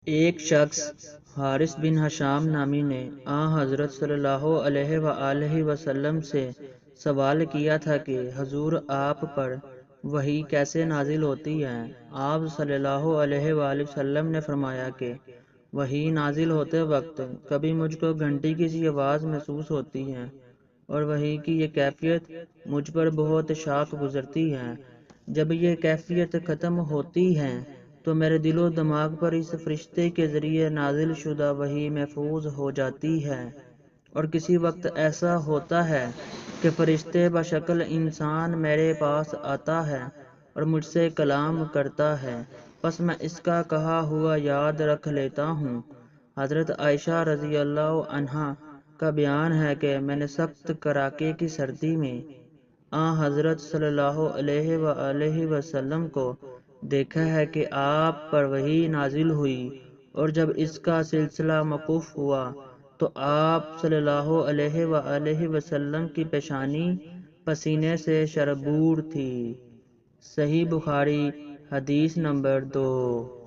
ایک شخص حارث بن حشام نامی نے حضرت صلی اللہ علیہ وآلہ وسلم سے سوال کیا تھا کہ حضور آپ پر وحی کیسے نازل ہوتی ہے؟ آپ صلی اللہ علیہ وآلہ وسلم نے فرمایا کہ وحی نازل ہوتے وقت کبھی مجھ کو گھنٹی کی سی آواز محسوس ہوتی ہے اور وحی کی یہ کیفیت مجھ پر بہت شاق گزرتی ہے۔ جب یہ کیفیت ختم ہوتی ہے تو میرے دل و دماغ پر اس فرشتے کے ذریعے نازل شدہ وحی محفوظ ہو جاتی ہے، اور کسی وقت ایسا ہوتا ہے کہ فرشتے بشکل انسان میرے پاس آتا ہے اور مجھ سے کلام کرتا ہے، پس میں اس کا کہا ہوا یاد رکھ لیتا ہوں۔ حضرت عائشہ رضی اللہ عنہا کا بیان ہے کہ میں نے سخت کڑاکے کی سردی میں حضرت صلی اللہ علیہ وآلہ وسلم کو دیکھا ہے کہ آپ پر وحی نازل ہوئی، اور جب اس کا سلسلہ موقوف ہوا تو آپ صلی اللہ علیہ وآلہ وسلم کی پیشانی پسینے سے شربور تھی۔ صحیح بخاری، حدیث نمبر 2۔